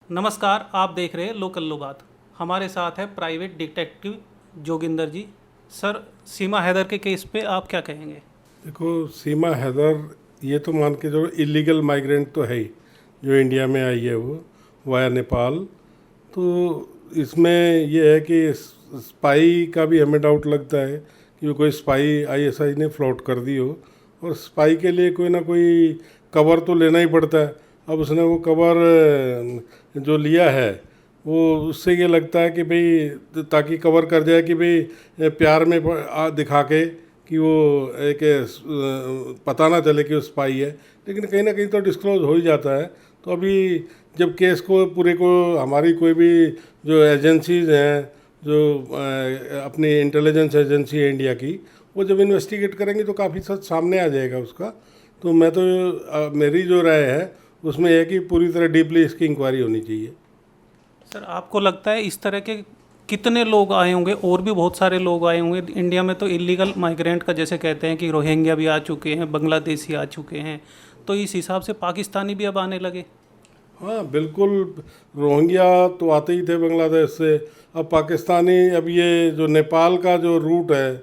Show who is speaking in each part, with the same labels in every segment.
Speaker 1: नमस्कार, आप देख रहे हैं लोकल लोबात। हमारे साथ है प्राइवेट डिटेक्टिव जोगिंदर जी। सर, सीमा हैदर के केस पे आप क्या कहेंगे?
Speaker 2: देखो, सीमा हैदर ये तो मान के जो इलीगल माइग्रेंट तो है ही, जो इंडिया में आई है वो वाया नेपाल। तो इसमें ये है कि स्पाई का भी हमें डाउट लगता है कि वो कोई स्पाई आईएसआई ने फ्लॉट कर दी हो, और स्पाई के लिए कोई ना कोई कवर तो लेना ही पड़ता है। अब उसने वो कवर जो लिया है वो उससे ये लगता है कि भाई ताकि कवर कर जाए कि भाई प्यार में दिखा के कि वो एक पता ना चले कि वो स्पाई है, लेकिन कहीं ना कहीं तो डिस्क्लोज हो ही जाता है। तो अभी जब केस को पूरे को हमारी कोई भी जो एजेंसीज हैं, जो अपनी इंटेलिजेंस एजेंसी है इंडिया की, वो जब इन्वेस्टिगेट करेंगी तो काफ़ी सच सामने आ जाएगा उसका। तो मैं तो मेरी जो राय है उसमें यह कि पूरी तरह डीपली इसकी इंक्वायरी होनी चाहिए।
Speaker 1: सर, आपको लगता है इस तरह के कितने लोग आए होंगे? और भी बहुत सारे लोग आए होंगे इंडिया में। तो इलीगल माइग्रेंट का जैसे कहते हैं कि रोहिंग्या भी आ चुके हैं, बांग्लादेशी आ चुके हैं, तो इस हिसाब से पाकिस्तानी भी अब आने लगे।
Speaker 2: हाँ बिल्कुल, रोहिंग्या तो आते ही थे बांग्लादेश से। अब पाकिस्तानी, अब ये जो नेपाल का जो रूट है,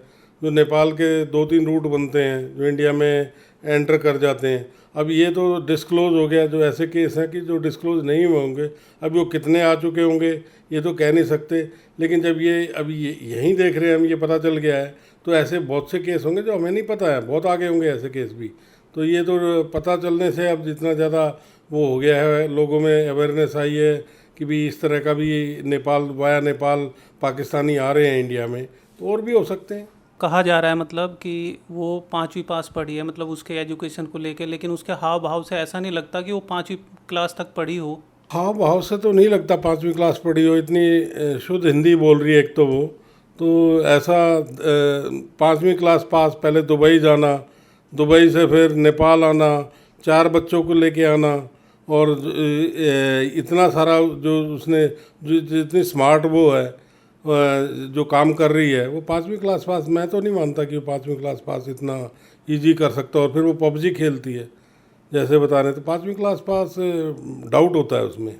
Speaker 2: जो नेपाल के 2-3 रूट बनते हैं जो इंडिया में एंटर कर जाते हैं, अब ये तो डिस्क्लोज हो गया। जो ऐसे केस हैं कि जो डिस्क्लोज नहीं हुए होंगे, अब वो कितने आ चुके होंगे ये तो कह नहीं सकते। लेकिन जब ये अभी यहीं देख रहे हैं हम, ये पता चल गया है, तो ऐसे बहुत से केस होंगे जो हमें नहीं पता है, बहुत आगे होंगे ऐसे केस भी। तो ये तो पता चलने से अब जितना ज़्यादा वो हो गया है, लोगों में अवेयरनेस आई है कि भी इस तरह का भी नेपाल वाया नेपाल पाकिस्तानी आ रहे हैं इंडिया में, तो और भी हो सकते हैं।
Speaker 1: कहा जा रहा है मतलब कि वो 5वीं पास पढ़ी है, मतलब उसके एजुकेशन को लेके, लेकिन उसके हाव भाव से ऐसा नहीं लगता कि वो 5वीं क्लास तक पढ़ी हो।
Speaker 2: हाँ, भाव से तो नहीं लगता 5वीं क्लास पढ़ी हो। इतनी शुद्ध हिंदी बोल रही है एक तो वो। तो ऐसा 5वीं क्लास पास, पहले दुबई जाना, दुबई से फिर नेपाल आना, 4 बच्चों को लेके आना, और इतना सारा जो उसने जो जितनी स्मार्ट वो है, जो काम कर रही है, वो 5वीं क्लास पास। मैं तो नहीं मानता कि वो 5वीं क्लास पास इतना इजी कर सकता। और फिर वो पबजी खेलती है जैसे बता रहे, तो 5वीं क्लास पास डाउट होता है उसमें।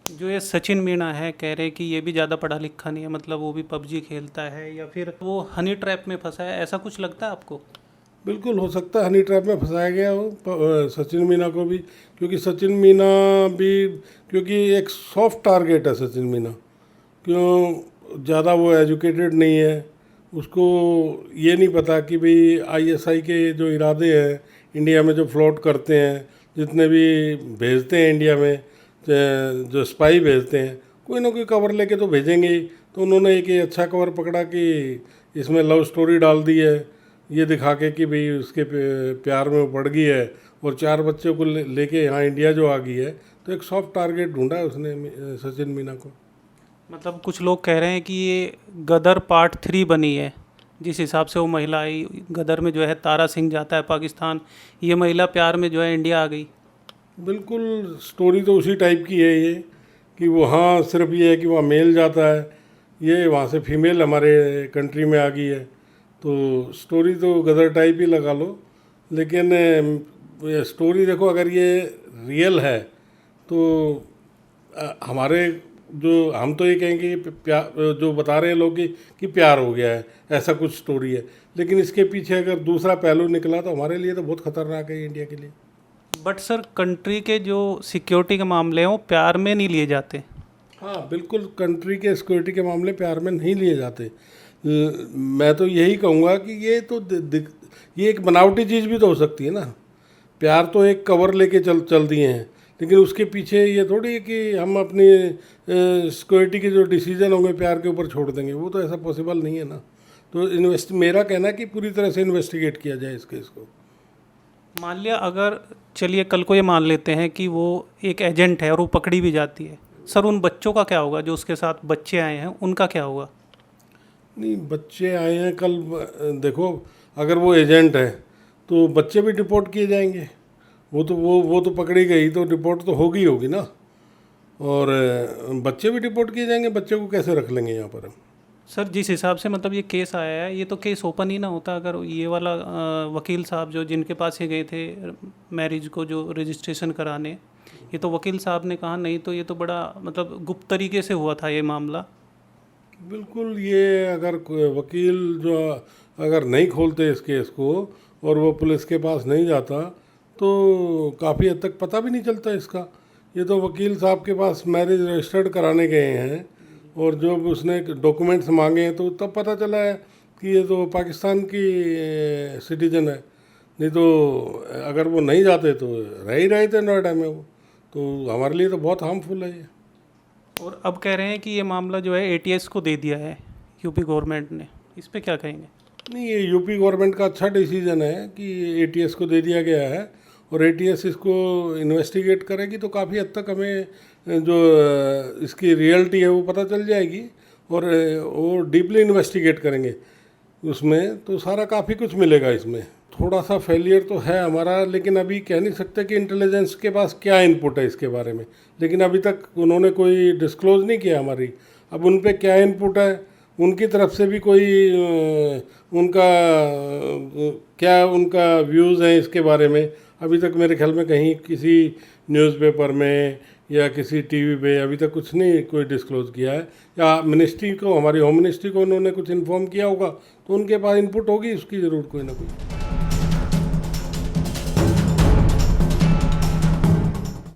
Speaker 1: जो ये सचिन मीणा है, कह रहे कि ये भी ज़्यादा पढ़ा लिखा नहीं है, मतलब वो भी पबजी खेलता है, या फिर वो हनी ट्रैप में फंसा है, ऐसा कुछ लगता है आपको?
Speaker 2: बिल्कुल हो सकता है हनी ट्रैप में फंसाया गया हो सचिन मीना को भी, क्योंकि सचिन मीना भी, क्योंकि एक सॉफ्ट टारगेट है सचिन मीना। क्यों, ज़्यादा वो एजुकेटेड नहीं है, उसको ये नहीं पता कि भाई आईएसआई के जो इरादे हैं इंडिया में, जो फ्लॉट करते हैं, जितने भी भेजते हैं इंडिया में, जो स्पाई भेजते हैं, कोई ना कोई कवर लेके तो भेजेंगे ही। तो उन्होंने एक ये अच्छा कवर पकड़ा कि इसमें लव स्टोरी डाल दी है, ये दिखा के कि भाई उसके प्यार में वो पड़ गई है, और 4 बच्चों को लेके यहाँ इंडिया जो आ गई है। तो एक सॉफ्ट टारगेट ढूंढा है उसने सचिन मीना को।
Speaker 1: मतलब कुछ लोग कह रहे हैं कि ये गदर पार्ट 3 बनी है। जिस हिसाब से वो महिला आई गदर में, जो है तारा सिंह जाता है पाकिस्तान, ये महिला प्यार में जो है इंडिया आ गई।
Speaker 2: बिल्कुल, स्टोरी तो उसी टाइप की है ये, कि वहाँ सिर्फ ये है कि वहाँ मेल जाता है, ये वहाँ से फीमेल हमारे कंट्री में आ गई है। तो स्टोरी तो गदर टाइप ही लगा लो। लेकिन स्टोरी देखो, अगर ये रियल है तो हमारे जो, हम तो ये कहेंगे कि प्यार, जो बता रहे हैं लोग कि प्यार हो गया है, ऐसा कुछ स्टोरी है। लेकिन इसके पीछे अगर दूसरा पहलू निकला तो हमारे लिए तो बहुत खतरनाक है, इंडिया के लिए।
Speaker 1: बट सर, कंट्री के जो सिक्योरिटी के मामले हैं वो प्यार में नहीं लिए जाते।
Speaker 2: हाँ बिल्कुल, कंट्री के सिक्योरिटी के मामले प्यार में नहीं लिए जाते। मैं तो यही कहूँगा कि ये तो ये एक बनावटी चीज़ भी तो हो सकती है ना। प्यार तो एक कवर लेके चल दिए हैं, लेकिन उसके पीछे ये थोड़ी है कि हम अपनी सिक्योरिटी के जो डिसीजन होंगे प्यार के ऊपर छोड़ देंगे, वो तो ऐसा पॉसिबल नहीं है ना। तो मेरा कहना है कि पूरी तरह से इन्वेस्टिगेट किया जाए इस केस को।
Speaker 1: मान लिया, अगर चलिए कल को ये मान लेते हैं कि वो एक एजेंट है और वो पकड़ी भी जाती है, सर उन बच्चों का क्या होगा? जो उसके साथ बच्चे आए हैं उनका क्या होगा?
Speaker 2: नहीं, बच्चे आए हैं कल, देखो, अगर वो एजेंट है तो बच्चे भी डिपोर्ट किए जाएंगे। वो तो पकड़ी गई तो डिपोर्ट तो होगी ना। और बच्चे भी डिपोर्ट किए जाएंगे, बच्चे को कैसे रख लेंगे यहाँ पर हम।
Speaker 1: सर, जिस हिसाब से मतलब ये केस आया है, ये तो केस ओपन ही ना होता अगर ये वाला वकील साहब जो जिनके पास ये गए थे मैरिज को जो रजिस्ट्रेशन कराने, ये तो वकील साहब ने कहा, नहीं तो ये तो बड़ा मतलब गुप्त तरीके से हुआ था ये मामला।
Speaker 2: बिल्कुल, ये अगर कोई वकील जो अगर नहीं खोलते इस केस को और वो पुलिस के पास नहीं जाता तो काफ़ी हद तक पता भी नहीं चलता इसका। ये तो वकील साहब के पास मैरिज रजिस्टर्ड कराने गए हैं और जो उसने डॉक्यूमेंट्स मांगे हैं तो तब पता चला है कि ये तो पाकिस्तान की सिटीजन है। नहीं तो अगर वो नहीं जाते तो रह ही रहे थे नोएडा में वो। तो हमारे लिए तो बहुत हार्मफुल है ये।
Speaker 1: और अब कह रहे हैं कि ये मामला जो है एटीएस को दे दिया है यूपी गवर्नमेंट ने, इस पे क्या कहेंगे?
Speaker 2: नहीं, ये यूपी गवर्नमेंट का अच्छा डिसीजन है कि एटीएस को दे दिया गया है और एटीएस इसको इन्वेस्टिगेट करेगी तो काफ़ी हद तक हमें जो इसकी रियलिटी है वो पता चल जाएगी और वो डीपली इन्वेस्टिगेट करेंगे उसमें तो सारा काफ़ी कुछ मिलेगा इसमें। थोड़ा सा फेलियर तो है हमारा, लेकिन अभी कह नहीं सकते कि इंटेलिजेंस के पास क्या इनपुट है इसके बारे में, लेकिन अभी तक उन्होंने कोई डिस्क्लोज नहीं किया हमारी। अब उन पे क्या इनपुट है, उनकी तरफ से भी कोई उनका क्या उनका व्यूज़ हैं इसके बारे में अभी तक मेरे ख्याल में कहीं किसी न्यूज़पेपर में या किसी टीवी पे अभी तक कुछ नहीं कोई डिस्क्लोज किया है। या मिनिस्ट्री को, हमारी होम मिनिस्ट्री को उन्होंने कुछ इन्फॉर्म किया होगा तो उनके पास इनपुट होगी उसकी ज़रूर कोई ना कोई।